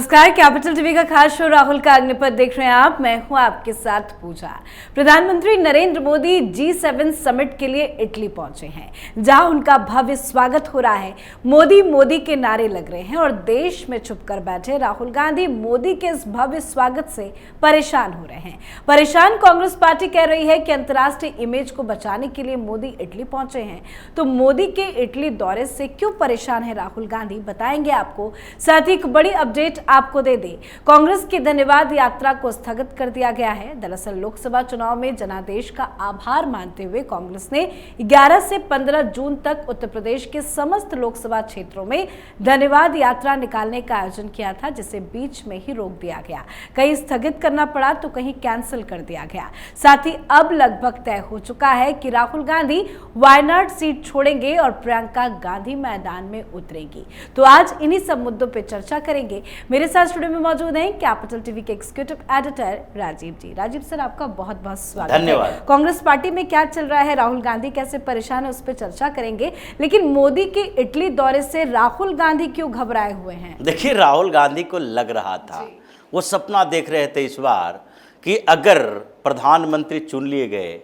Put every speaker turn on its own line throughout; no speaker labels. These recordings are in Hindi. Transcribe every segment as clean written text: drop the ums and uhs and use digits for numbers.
नमस्कार, कैपिटल टीवी का खास शो राहुल का अग्निपथ देख रहे हैं आप। मैं हूं आपके साथ पूजा। प्रधानमंत्री नरेंद्र मोदी G7 समिट के लिए इटली पहुंचे हैं, जहां उनका भव्य स्वागत हो रहा है। मोदी मोदी के नारे लग रहे हैं और देश में छुपकर बैठे राहुल गांधी मोदी के इस भव्य स्वागत से परेशान हो रहे हैं। परेशान कांग्रेस पार्टी कह रही है कि अंतर्राष्ट्रीय इमेज को बचाने के लिए मोदी इटली पहुंचे हैं। तो मोदी के इटली दौरे से क्यों परेशान है राहुल गांधी, बताएंगे आपको। साथ ही एक बड़ी अपडेट आपको दे दें, कांग्रेस की धन्यवाद यात्रा को स्थगित कर दिया गया है। दरअसल लोकसभा चुनाव में जनादेश का आभार मानते हुए कांग्रेस ने 11 से 15 जून तक उत्तर प्रदेश के समस्त लोकसभा क्षेत्रों में धन्यवाद यात्रा निकालने का आयोजन किया था, जिसे बीच में ही रोक दिया गया। कहीं स्थगित करना पड़ा तो कहीं कैंसिल कर दिया गया। साथ ही अब लगभग तय हो चुका है कि राहुल गांधी वायनाड सीट छोड़ेंगे और प्रियंका गांधी मैदान में उतरेंगी। तो आज इन्हीं सब मुद्दों पर चर्चा करेंगे। मेरे साथ स्टूडियो में मौजूद हैं कैपिटल टीवी के एग्जीक्यूटिव एडिटर राजीव जी। राजीव सर, आपका बहुत बहुत स्वागत है।
धन्यवाद।
कांग्रेस पार्टी में क्या चल रहा है, राहुल गांधी कैसे परेशान है, उस पर चर्चा करेंगे। लेकिन मोदी के इटली दौरे से राहुल गांधी क्यों घबराए हुए हैं?
देखिए, राहुल गांधी को लग रहा था, वो सपना देख रहे थे इस बार कि अगर प्रधानमंत्री चुन लिए गए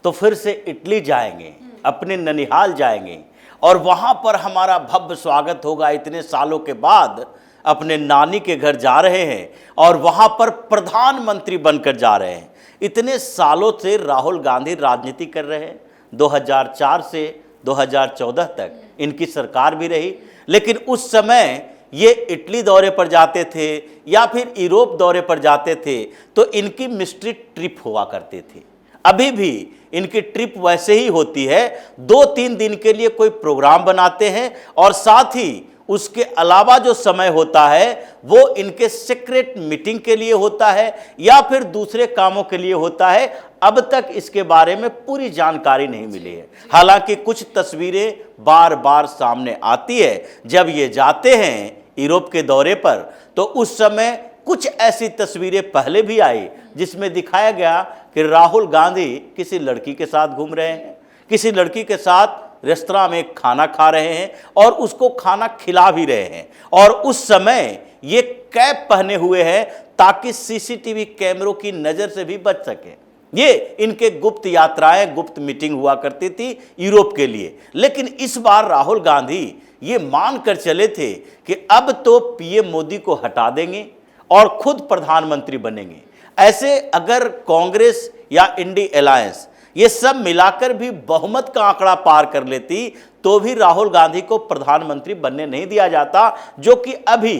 तो फिर से इटली जाएंगे, अपने ननिहाल जाएंगे और वहां पर हमारा भव्य स्वागत होगा। इतने सालों के बाद अपने नानी के घर जा रहे हैं और वहां पर प्रधानमंत्री बनकर जा रहे हैं। इतने सालों से राहुल गांधी राजनीति कर रहे हैं, 2004 से 2014 तक इनकी सरकार भी रही। लेकिन उस समय ये इटली दौरे पर जाते थे या फिर यूरोप दौरे पर जाते थे तो इनकी मिस्ट्री ट्रिप हुआ करते थे। अभी भी इनकी ट्रिप वैसे ही होती है, 2-3 दिन के लिए कोई प्रोग्राम बनाते हैं और साथ ही उसके अलावा जो समय होता है वो इनके सीक्रेट मीटिंग के लिए होता है या फिर दूसरे कामों के लिए होता है। अब तक इसके बारे में पूरी जानकारी नहीं मिली है। हालांकि कुछ तस्वीरें बार बार सामने आती है। जब ये जाते हैं यूरोप के दौरे पर तो उस समय कुछ ऐसी तस्वीरें पहले भी आई जिसमें दिखाया गया कि राहुल गांधी किसी लड़की के साथ घूम रहे हैं, किसी लड़की के साथ रेस्तरां में खाना खा रहे हैं और उसको खाना खिला भी रहे हैं। और उस समय ये कैप पहने हुए हैं ताकि सीसीटीवी कैमरों की नजर से भी बच सके। ये इनके गुप्त यात्राएं, गुप्त मीटिंग हुआ करती थी यूरोप के लिए। लेकिन इस बार राहुल गांधी ये मान कर चले थे कि अब तो पीएम मोदी को हटा देंगे और खुद प्रधानमंत्री बनेंगे। ऐसे अगर कांग्रेस या इंडी अलायंस ये सब मिलाकर भी बहुमत का आंकड़ा पार कर लेती तो भी राहुल गांधी को प्रधानमंत्री बनने नहीं दिया जाता, जो कि अभी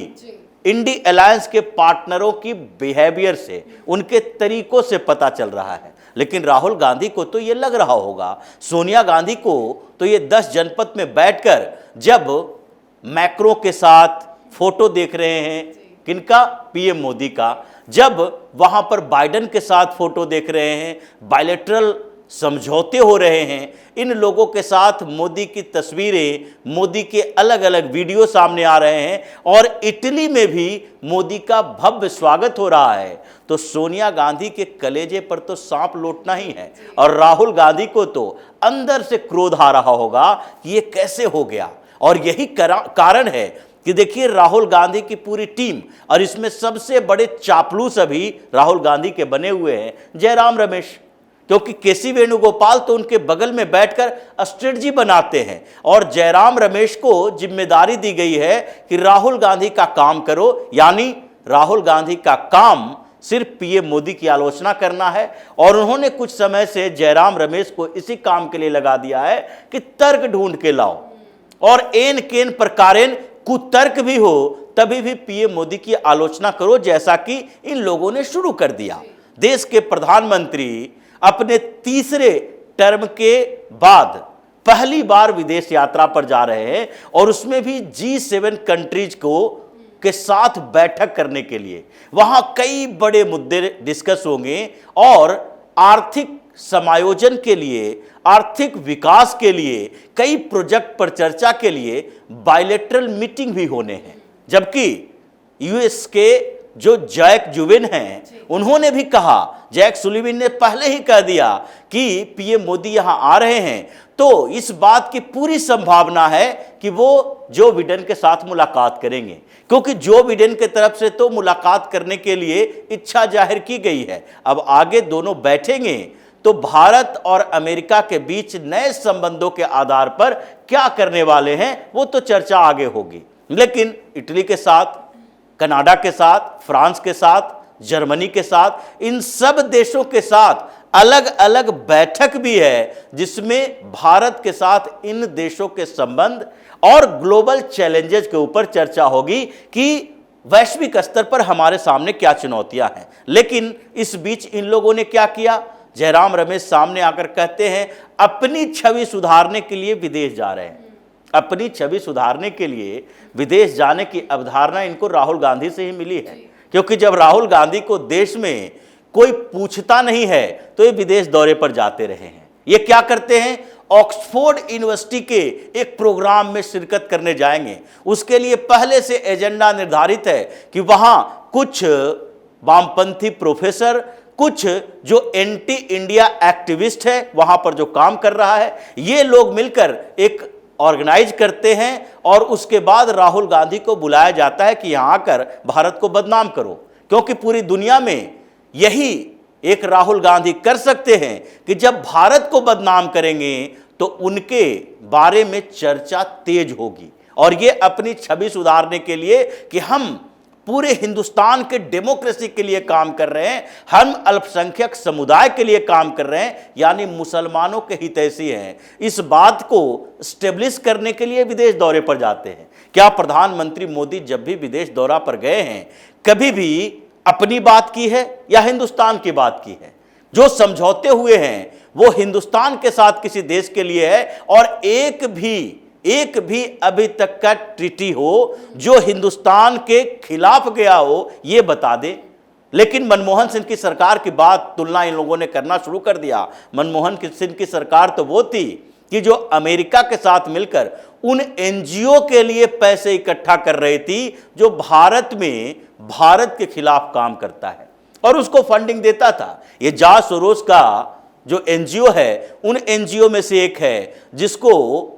इंडी अलायंस के पार्टनरों की बिहेवियर से, उनके तरीकों से पता चल रहा है। लेकिन राहुल गांधी को तो ये लग रहा होगा, सोनिया गांधी को तो ये 10 जनपद में बैठकर जब मैक्रो के साथ फोटो देख रहे हैं, किनका, पीएम मोदी का, जब वहां पर बाइडेन के साथ फोटो देख रहे हैं, बायलैटरल समझौते हो रहे हैं, इन लोगों के साथ मोदी की तस्वीरें, मोदी के अलग अलग वीडियो सामने आ रहे हैं और इटली में भी मोदी का भव्य स्वागत हो रहा है, तो सोनिया गांधी के कलेजे पर तो सांप लौटना ही है। और राहुल गांधी को तो अंदर से क्रोध आ रहा होगा कि ये कैसे हो गया। और यही कारण है कि देखिए, राहुल गांधी की पूरी टीम, और इसमें सबसे बड़े चापलूस अभी राहुल गांधी के बने हुए हैं जयराम रमेश, क्योंकि केसी वेणुगोपाल तो उनके बगल में बैठकर स्ट्रेटजी बनाते हैं और जयराम रमेश को जिम्मेदारी दी गई है कि राहुल गांधी का काम करो। यानी राहुल गांधी का काम सिर्फ पीएम मोदी की आलोचना करना है। और उन्होंने कुछ समय से जयराम रमेश को इसी काम के लिए लगा दिया है कि तर्क ढूंढ के लाओ और एन केन प्रकारेण कुतर्क भी हो तभी भी पीएम मोदी की आलोचना करो, जैसा कि इन लोगों ने शुरू कर दिया। देश के प्रधानमंत्री अपने तीसरे टर्म के बाद पहली बार विदेश यात्रा पर जा रहे हैं और उसमें भी G7 कंट्रीज के साथ बैठक करने के लिए। वहां कई बड़े मुद्दे डिस्कस होंगे और आर्थिक समायोजन के लिए, आर्थिक विकास के लिए, कई प्रोजेक्ट पर चर्चा के लिए बायलैटरल मीटिंग भी होने हैं। जबकि यूएस के जो जैक जुबिन हैं उन्होंने भी कहा, जैक सुलिवन ने पहले ही कह दिया कि पीएम मोदी यहां आ रहे हैं, तो इस बात की पूरी संभावना है कि वो जो बिडेन के साथ मुलाकात करेंगे, क्योंकि जो बिडेन की तरफ से तो मुलाकात करने के लिए इच्छा जाहिर की गई है। अब आगे दोनों बैठेंगे तो भारत और अमेरिका के बीच नए संबंधों के आधार पर क्या करने वाले हैं वो तो चर्चा आगे होगी। लेकिन इटली के साथ, कनाडा के साथ, फ्रांस के साथ, जर्मनी के साथ, इन सब देशों के साथ अलग अलग बैठक भी है जिसमें भारत के साथ इन देशों के संबंध और ग्लोबल चैलेंजेस के ऊपर चर्चा होगी कि वैश्विक स्तर पर हमारे सामने क्या चुनौतियां हैं। लेकिन इस बीच इन लोगों ने क्या किया? जयराम रमेश सामने आकर कहते हैं अपनी छवि सुधारने के लिए विदेश जा रहे हैं। अपनी छवि सुधारने के लिए विदेश जाने की अवधारणा इनको राहुल गांधी से ही मिली है, क्योंकि जब राहुल गांधी को देश में कोई पूछता नहीं है तो ये विदेश दौरे पर जाते रहे हैं। ये क्या करते हैं? ऑक्सफोर्ड यूनिवर्सिटी के एक प्रोग्राम में शिरकत करने जाएंगे। उसके लिए पहले से एजेंडा निर्धारित है कि वहां कुछ वामपंथी प्रोफेसर, कुछ जो एंटी इंडिया एक्टिविस्ट है वहां पर जो काम कर रहा है, ये लोग मिलकर एक ऑर्गेनाइज करते हैं और उसके बाद राहुल गांधी को बुलाया जाता है कि यहां आकर भारत को बदनाम करो, क्योंकि पूरी दुनिया में यही एक राहुल गांधी कर सकते हैं कि जब भारत को बदनाम करेंगे तो उनके बारे में चर्चा तेज होगी। और ये अपनी छवि सुधारने के लिए कि हम पूरे हिंदुस्तान के डेमोक्रेसी के लिए काम कर रहे हैं, हम अल्पसंख्यक समुदाय के लिए काम कर रहे हैं, यानी मुसलमानों के हितैषी हैं, इस बात को स्टेब्लिश करने के लिए विदेश दौरे पर जाते हैं। क्या प्रधानमंत्री मोदी जब भी विदेश दौरा पर गए हैं कभी भी अपनी बात की है या हिंदुस्तान की बात की है? जो समझौते हुए हैं वो हिंदुस्तान के साथ किसी देश के लिए है, और एक भी अभी तक का ट्रीटी हो जो हिंदुस्तान के खिलाफ गया हो ये बता दे। लेकिन मनमोहन सिंह की सरकार की बात तुलना इन लोगों ने करना शुरू कर दिया। मनमोहन सिंह की सरकार तो वो थी कि जो अमेरिका के साथ मिलकर उन एनजीओ के लिए पैसे इकट्ठा कर रही थी जो भारत में भारत के खिलाफ काम करता है और उसको फंडिंग देता था। ये जाज सोरोस का जो एनजीओ है उन एनजीओ में से एक है जिसको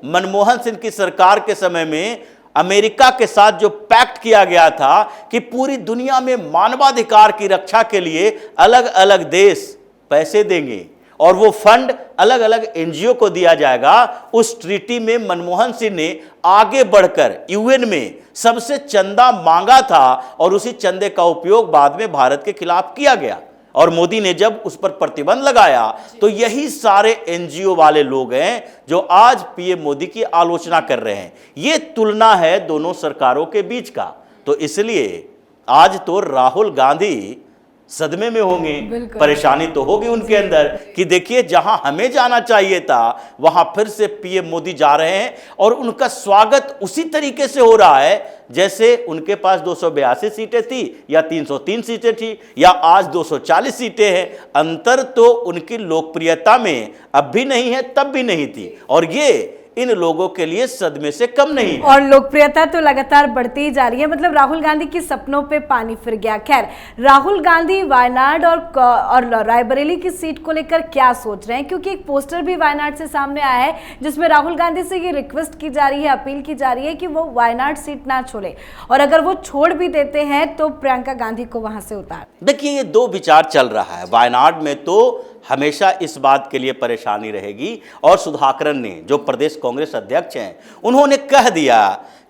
मनमोहन सिंह की सरकार के समय में अमेरिका के साथ जो पैक्ट किया गया था कि पूरी दुनिया में मानवाधिकार की रक्षा के लिए अलग अलग देश पैसे देंगे और वो फंड अलग अलग एनजीओ को दिया जाएगा। उस ट्रीटी में मनमोहन सिंह ने आगे बढ़कर यूएन में सबसे चंदा मांगा था और उसी चंदे का उपयोग बाद में भारत के खिलाफ किया गया। और मोदी ने जब उस पर प्रतिबंध लगाया तो यही सारे एनजीओ वाले लोग हैं जो आज पीएम मोदी की आलोचना कर रहे हैं। ये तुलना है दोनों सरकारों के बीच का। तो इसलिए आज तो राहुल गांधी सदमे में होंगे, परेशानी तो होगी उनके अंदर कि देखिए जहां हमें जाना चाहिए था वहां फिर से पीएम मोदी जा रहे हैं और उनका स्वागत उसी तरीके से हो रहा है जैसे उनके पास 282 सीटें थी या 303 सीटें थी या आज 240 सीटें हैं। अंतर तो उनकी लोकप्रियता में अब भी नहीं है, तब भी नहीं थी, और ये इन लोगों के लिए सदमे से कम नहीं है।
और लोकप्रियता तो लगातार बढ़ती ही जा रही है, मतलब राहुल गांधी की सपनों पे पानी फिर गया। खैर, राहुल गांधी वायनाड और रायबरेली की सीट को लेकर क्या सोच रहे हैं, क्योंकि एक पोस्टर भी वायनाड से सामने आया है जिसमें राहुल गांधी से ये रिक्वेस्ट की जा रही है, अपील की जा रही है कि वो वायनाड सीट ना छोड़े, और अगर वो छोड़ भी देते हैं तो प्रियंका गांधी को वहां से उतार।
देखिए ये दो विचार चल रहा है। वायनाड में तो हमेशा इस बात के लिए परेशानी रहेगी, और सुधाकरन ने जो प्रदेश कांग्रेस अध्यक्ष हैं उन्होंने कह दिया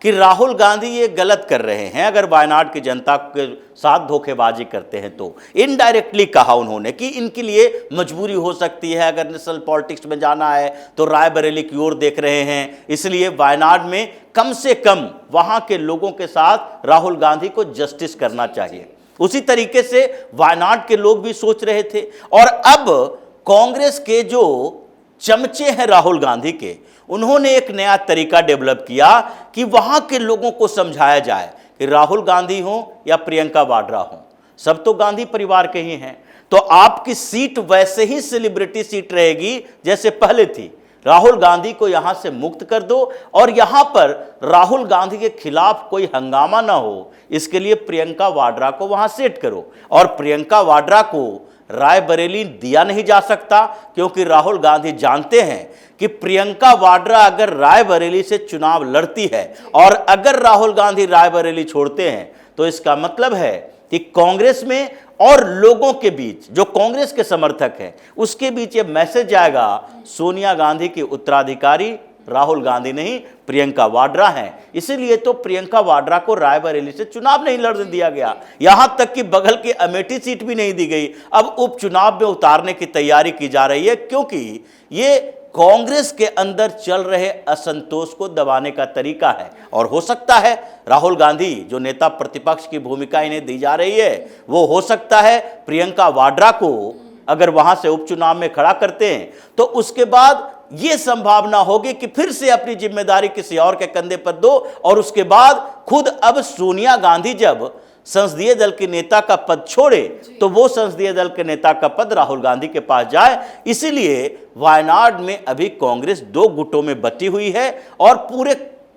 कि राहुल गांधी ये गलत कर रहे हैं अगर वायनाड की जनता के साथ धोखेबाजी करते हैं तो। इनडायरेक्टली कहा उन्होंने कि इनके लिए मजबूरी हो सकती है, अगर नेशनल पॉलिटिक्स में जाना है तो रायबरेली की ओर देख रहे हैं, इसलिए वायनाड में कम से कम वहां के लोगों के साथ राहुल गांधी को जस्टिस करना चाहिए। उसी तरीके से वायनाड के लोग भी सोच रहे थे, और अब कांग्रेस के जो चमचे हैं राहुल गांधी के, उन्होंने एक नया तरीका डेवलप किया कि वहां के लोगों को समझाया जाए कि राहुल गांधी हो या प्रियंका वाड्रा हो, सब तो गांधी परिवार के ही हैं, तो आपकी सीट वैसे ही सेलिब्रिटी सीट रहेगी जैसे पहले थी। राहुल गांधी को यहां से मुक्त कर दो और यहां पर राहुल गांधी के खिलाफ कोई हंगामा ना हो, इसके लिए प्रियंका वाड्रा को वहां सेट करो। और प्रियंका वाड्रा को रायबरेली दिया नहीं जा सकता, क्योंकि राहुल गांधी जानते हैं कि प्रियंका वाड्रा अगर रायबरेली से चुनाव लड़ती है और अगर राहुल गांधी रायबरेली छोड़ते हैं तो इसका मतलब है कि कांग्रेस में और लोगों के बीच, जो कांग्रेस के समर्थक हैं, उसके बीच ये मैसेज जाएगा सोनिया गांधी की उत्तराधिकारी राहुल गांधी नहीं, प्रियंका वाड्रा हैं। इसीलिए तो प्रियंका वाड्रा को रायबरेली से चुनाव नहीं लड़ने दिया गया, यहां तक कि बगल की अमेठी सीट भी नहीं दी गई। अब उपचुनाव में उतारने की तैयारी की जा रही है, क्योंकि ये कांग्रेस के अंदर चल रहे असंतोष को दबाने का तरीका है। और हो सकता है राहुल गांधी, जो नेता प्रतिपक्ष की भूमिका इन्हें दी जा रही है, वो हो सकता है प्रियंका वाड्रा को अगर वहां से उपचुनाव में खड़ा करते हैं तो उसके बाद यह संभावना होगी कि फिर से अपनी जिम्मेदारी किसी और के कंधे पर दो और उसके बाद खुद अब सोनिया गांधी जब संसदीय दल के नेता का पद छोड़े तो वो संसदीय दल के नेता का पद राहुल गांधी के पास जाए। इसीलिए वायनाड में अभी कांग्रेस दो गुटों में बटी हुई है और पूरे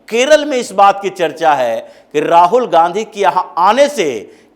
केरल में इस बात की चर्चा है कि राहुल गांधी के यहां आने से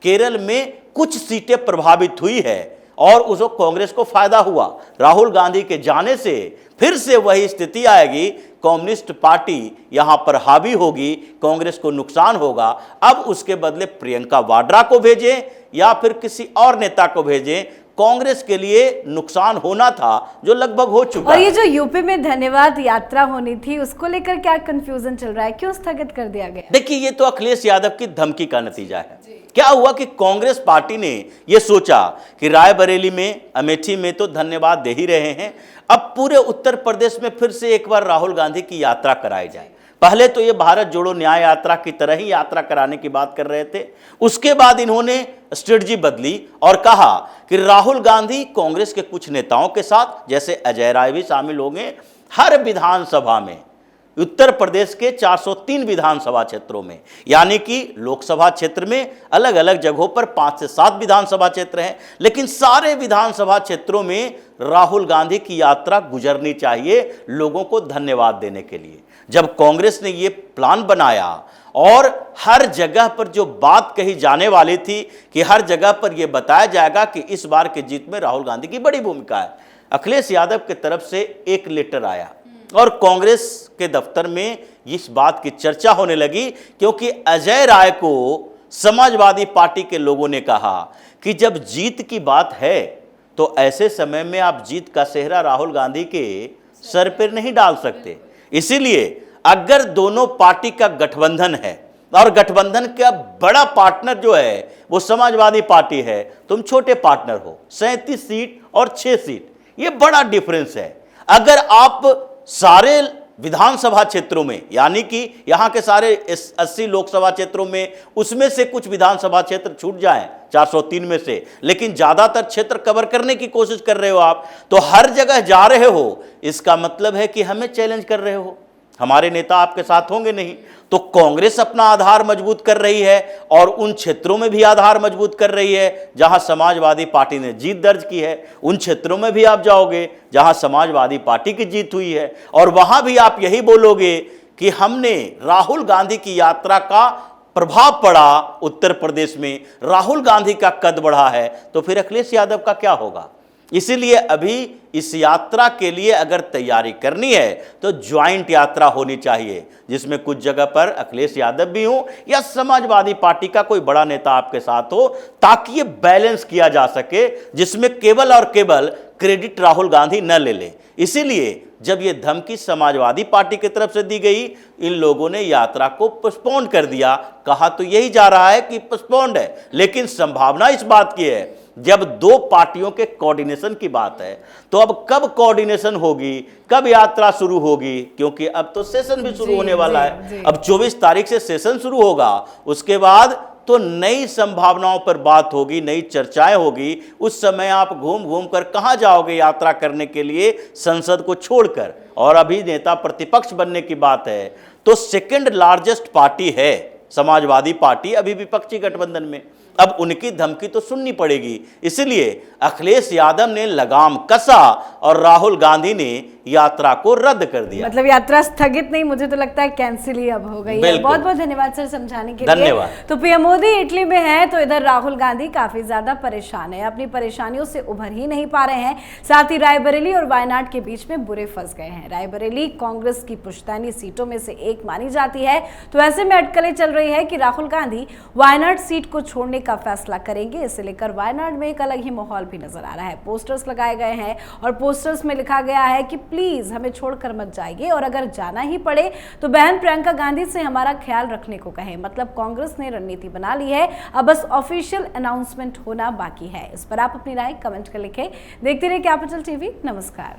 केरल में कुछ सीटें प्रभावित हुई है और उसको कांग्रेस को फायदा हुआ। राहुल गांधी के जाने से फिर से वही स्थिति आएगी, कम्युनिस्ट पार्टी यहां पर हावी होगी, कांग्रेस को नुकसान होगा। अब उसके बदले प्रियंका वाड्रा को भेजें या फिर किसी और नेता को भेजें, कांग्रेस के लिए नुकसान होना था जो लगभग हो चुका
और ये जो यूपी में धन्यवाद यात्रा होनी थी, उसको लेकर क्या कंफ्यूजन चल रहा है, क्यों स्थगित कर दिया गया?
देखिए, ये तो अखिलेश यादव की धमकी का नतीजा है। क्या हुआ कि कांग्रेस पार्टी ने यह सोचा कि रायबरेली में, अमेठी में तो धन्यवाद दे ही रहे हैं, अब पूरे उत्तर प्रदेश में फिर से एक बार राहुल गांधी की यात्रा कराई जाए। पहले तो ये भारत जोड़ो न्याय यात्रा की तरह ही यात्रा कराने की बात कर रहे थे, उसके बाद इन्होंने स्ट्रेटजी बदली और कहा कि राहुल गांधी कांग्रेस के कुछ नेताओं के साथ, जैसे अजय राय भी शामिल होंगे, हर विधानसभा में, उत्तर प्रदेश के 403 विधानसभा क्षेत्रों में, यानी कि लोकसभा क्षेत्र में अलग अलग जगहों पर 5 से 7 विधानसभा क्षेत्र हैं, लेकिन सारे विधानसभा क्षेत्रों में राहुल गांधी की यात्रा गुजरनी चाहिए लोगों को धन्यवाद देने के लिए। जब कांग्रेस ने ये प्लान बनाया और हर जगह पर जो बात कही जाने वाली थी कि हर जगह पर यह बताया जाएगा कि इस बार की जीत में राहुल गांधी की बड़ी भूमिका है, अखिलेश यादव की तरफ से एक लेटर आया और कांग्रेस के दफ्तर में इस बात की चर्चा होने लगी, क्योंकि अजय राय को समाजवादी पार्टी के लोगों ने कहा कि जब जीत की बात है तो ऐसे समय में आप जीत का सेहरा राहुल गांधी के सर पर नहीं डाल सकते। इसीलिए अगर दोनों पार्टी का गठबंधन है और गठबंधन का बड़ा पार्टनर जो है वो समाजवादी पार्टी है, तुम छोटे पार्टनर हो, 37 सीट और 6 सीट, ये बड़ा डिफरेंस है। अगर आप सारे विधानसभा क्षेत्रों में, यानी कि यहां के सारे 80 लोकसभा क्षेत्रों में, उसमें से कुछ विधानसभा क्षेत्र छूट जाएं 403 में से, लेकिन ज्यादातर क्षेत्र कवर करने की कोशिश कर रहे हो आप, तो हर जगह जा रहे हो, इसका मतलब है कि हमें चैलेंज कर रहे हो, हमारे नेता आपके साथ होंगे नहीं। तो कांग्रेस अपना आधार मजबूत कर रही है और उन क्षेत्रों में भी आधार मजबूत कर रही है जहां समाजवादी पार्टी ने जीत दर्ज की है, उन क्षेत्रों में भी आप जाओगे जहां समाजवादी पार्टी की जीत हुई है और वहां भी आप यही बोलोगे कि हमने राहुल गांधी की यात्रा का प्रभाव पड़ा उत्तर प्रदेश में, राहुल गांधी का कद बढ़ा है, तो फिर अखिलेश यादव का क्या होगा? इसीलिए अभी इस यात्रा के लिए अगर तैयारी करनी है तो ज्वाइंट यात्रा होनी चाहिए, जिसमें कुछ जगह पर अखिलेश यादव भी हो या समाजवादी पार्टी का कोई बड़ा नेता आपके साथ हो, ताकि ये बैलेंस किया जा सके, जिसमें केवल और केवल क्रेडिट राहुल गांधी न ले ले। इसीलिए जब ये धमकी समाजवादी पार्टी की तरफ से दी गई, इन लोगों ने यात्रा को पोस्टपोन कर दिया। कहा तो यही जा रहा है कि पोस्टपोन्ड है, लेकिन संभावना इस बात की है, जब दो पार्टियों के कोऑर्डिनेशन की बात है, तो अब कब कोऑर्डिनेशन होगी, कब यात्रा शुरू होगी, क्योंकि अब तो सेशन भी शुरू होने वाला है। अब 24 तारीख से सेशन शुरू होगा, उसके बाद तो नई संभावनाओं पर बात होगी, नई चर्चाएं होगी। उस समय आप घूम घूम कर कहां जाओगे यात्रा करने के लिए, संसद को छोड़कर? और अभी नेता प्रतिपक्ष बनने की बात है तो सेकंड लार्जेस्ट पार्टी है समाजवादी पार्टी, अभी विपक्षी गठबंधन में, अब उनकी धमकी तो सुननी पड़ेगी। इसलिए अखिलेश यादव ने लगाम कसा और राहुल गांधी ने यात्रा को रद्द कर दिया।
मतलब यात्रा स्थगित नहीं, मुझे तो लगता है कैंसिल ही अब हो गई है। बहुत बहुत धन्यवाद सर समझाने के लिए।
धन्यवाद।
तो पीएम मोदी इटली में है तो इधर राहुल गांधी काफी ज्यादा परेशान है, अपनी परेशानियों से उभर ही नहीं पा रहे हैं। साथ ही रायबरेली और वायनाड के बीच में बुरे फंस गए हैं। रायबरेली कांग्रेस की पुश्तैनी सीटों में से एक मानी जाती है, तो ऐसे में अटकलें चल रही है कि राहुल गांधी वायनाड सीट को छोड़ने का फैसला करेंगे। इसे लेकर वायनाड में एक अलग ही माहौल भी नजर आ रहा है। पोस्टर्स लगाए गए हैं और पोस्टर्स में लिखा गया है कि प्लीज हमें छोड़कर मत जाइए, और अगर जाना ही पड़े तो बहन प्रियंका गांधी से हमारा ख्याल रखने को कहें। मतलब कांग्रेस ने रणनीति बना ली है, अब बस ऑफिशियल अनाउंसमेंट होना बाकी है। इस पर आप अपनी राय कमेंट कर लिखें। देखते रहिए कैपिटल टीवी। नमस्कार।